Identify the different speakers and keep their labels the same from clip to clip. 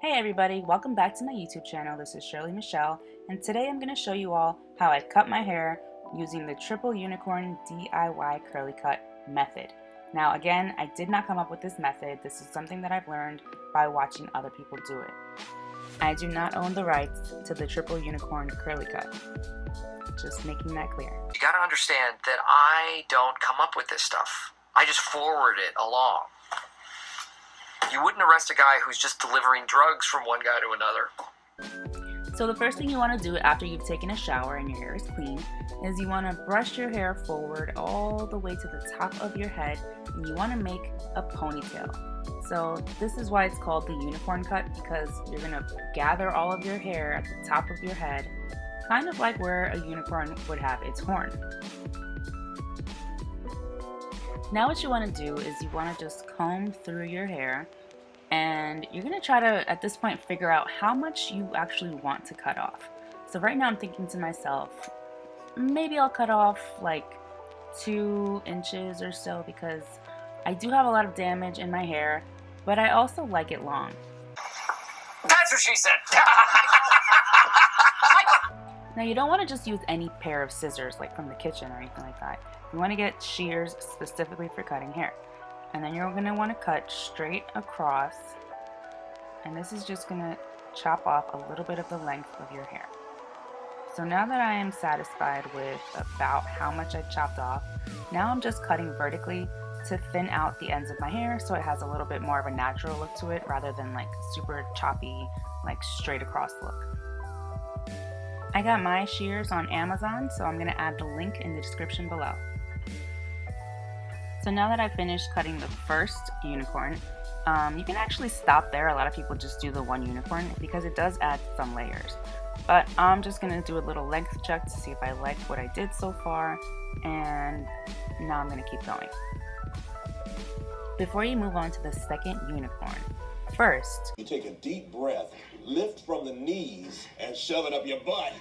Speaker 1: Hey everybody, welcome back to my YouTube channel. This is Shirley Michelle, and today I'm going to show you all how I cut my hair using the Triple Unicorn DIY Curly Cut method. Now again, I did not come up with this method. This is something that I've learned by watching other people do it. I do not own the rights to the Triple Unicorn Curly Cut. Just making that clear.
Speaker 2: You gotta understand that I don't come up with this stuff. I just forward it along. You wouldn't arrest a guy who's just delivering drugs from one guy to another.
Speaker 1: So the first thing you want to do after you've taken a shower and your hair is clean is you want to brush your hair forward all the way to the top of your head, and you want to make a ponytail. So this is why it's called the unicorn cut, because you're going to gather all of your hair at the top of your head, kind of like where a unicorn would have its horn. Now what you want to do is you want to just comb through your hair, and you're going to try to, at this point, figure out how much you actually want to cut off. So right now I'm thinking to myself, maybe I'll cut off like 2 inches or so, because I do have a lot of damage in my hair, but I also like it long.
Speaker 2: That's what she said!
Speaker 1: Now you don't want to just use any pair of scissors like from the kitchen or anything like that. You want to get shears specifically for cutting hair. And then you're going to want to cut straight across, and this is just going to chop off a little bit of the length of your hair. So now that I am satisfied with about how much I chopped off, now I'm just cutting vertically to thin out the ends of my hair so it has a little bit more of a natural look to it rather than like super choppy, like straight across look. I got my shears on Amazon, so I'm going to add the link in the description below. So now that I've finished cutting the first unicorn, you can actually stop there. A lot of people just do the one unicorn because it does add some layers. But I'm just going to do a little length check to see if I like what I did so far, and now I'm going to keep going. Before you move on to the second unicorn, first,
Speaker 3: you take a deep breath, lift from the knees, and shove it up your butt.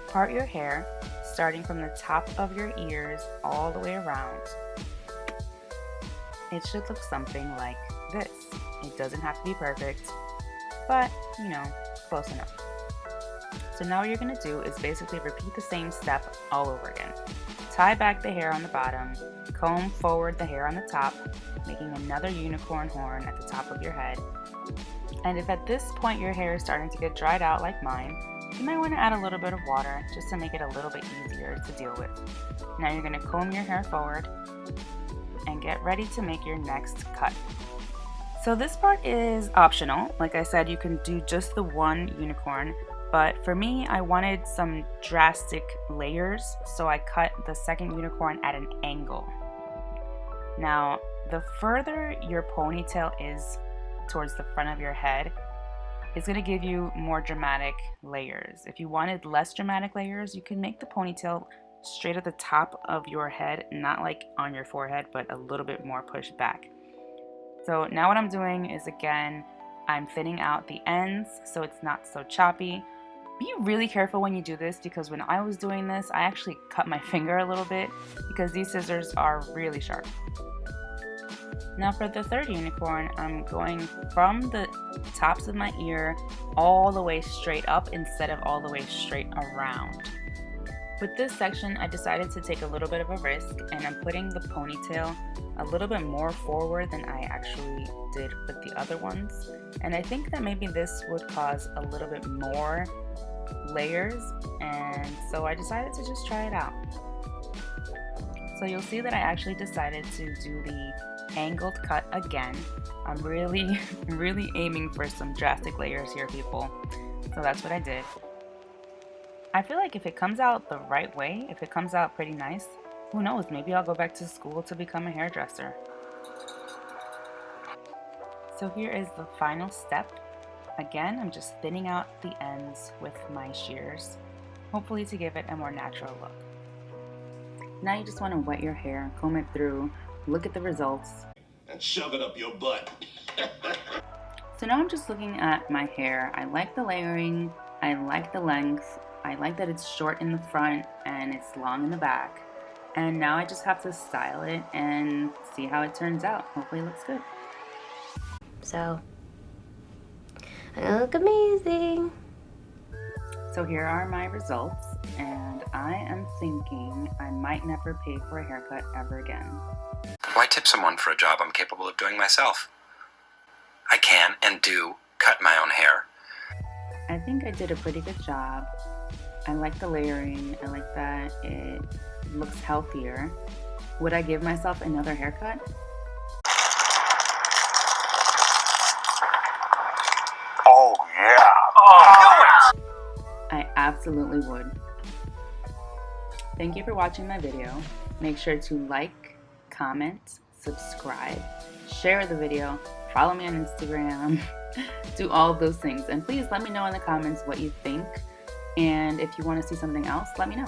Speaker 1: Part your hair, starting from the top of your ears all the way around. It should look something like this. It doesn't have to be perfect, but you know, close enough. So now what you're going to do is basically repeat the same step all over again. Tie back the hair on the bottom, comb forward the hair on the top, making another unicorn horn at the top of your head. And if at this point your hair is starting to get dried out like mine, you might want to add a little bit of water just to make it a little bit easier to deal with. Now you're going to comb your hair forward and get ready to make your next cut. So this part is optional. Like I said, you can do just the one unicorn, but for me, I wanted some drastic layers, so I cut the second unicorn at an angle. Now, the further your ponytail is towards the front of your head, it's going to give you more dramatic layers. If you wanted less dramatic layers, you can make the ponytail straight at the top of your head, not like on your forehead, but a little bit more pushed back. So now what I'm doing is, again, I'm thinning out the ends so it's not so choppy. Be really careful when you do this, because when I was doing this, I actually cut my finger a little bit because these scissors are really sharp. Now for the third unicorn, I'm going from the tops of my ear all the way straight up instead of all the way straight around. With this section, I decided to take a little bit of a risk, and I'm putting the ponytail a little bit more forward than I actually did with the other ones. And I think that maybe this would cause a little bit more layers, and so I decided to just try it out. So you'll see that I actually decided to do the angled cut again. I'm really aiming for some drastic layers here, people. So that's what I did. I feel like if it comes out the right way, if it comes out pretty nice, who knows, maybe I'll go back to school to become a hairdresser. So here is the final step. Again, I'm just thinning out the ends with my shears, hopefully to give it a more natural look. Now you just want to wet your hair, comb it through, look at the results,
Speaker 3: and shove it up your butt.
Speaker 1: So now I'm just looking at my hair. I like the layering, I like the length, I like that it's short in the front and it's long in the back. And now I just have to style it and see how it turns out. Hopefully it looks good.
Speaker 4: So I look amazing.
Speaker 1: So here are my results, and I am thinking I might never pay for a haircut ever again.
Speaker 5: Why tip someone for a job I'm capable of doing myself? I can and do cut my own hair.
Speaker 1: I think I did a pretty good job. I like the layering. I like that it looks healthier. Would I give myself another haircut?
Speaker 5: Oh, yeah. Oh,
Speaker 1: I absolutely would. Thank you for watching my video. Make sure to like, comment, subscribe, share the video, follow me on Instagram, do all of those things. And please let me know in the comments what you think. And if you want to see something else, let me know.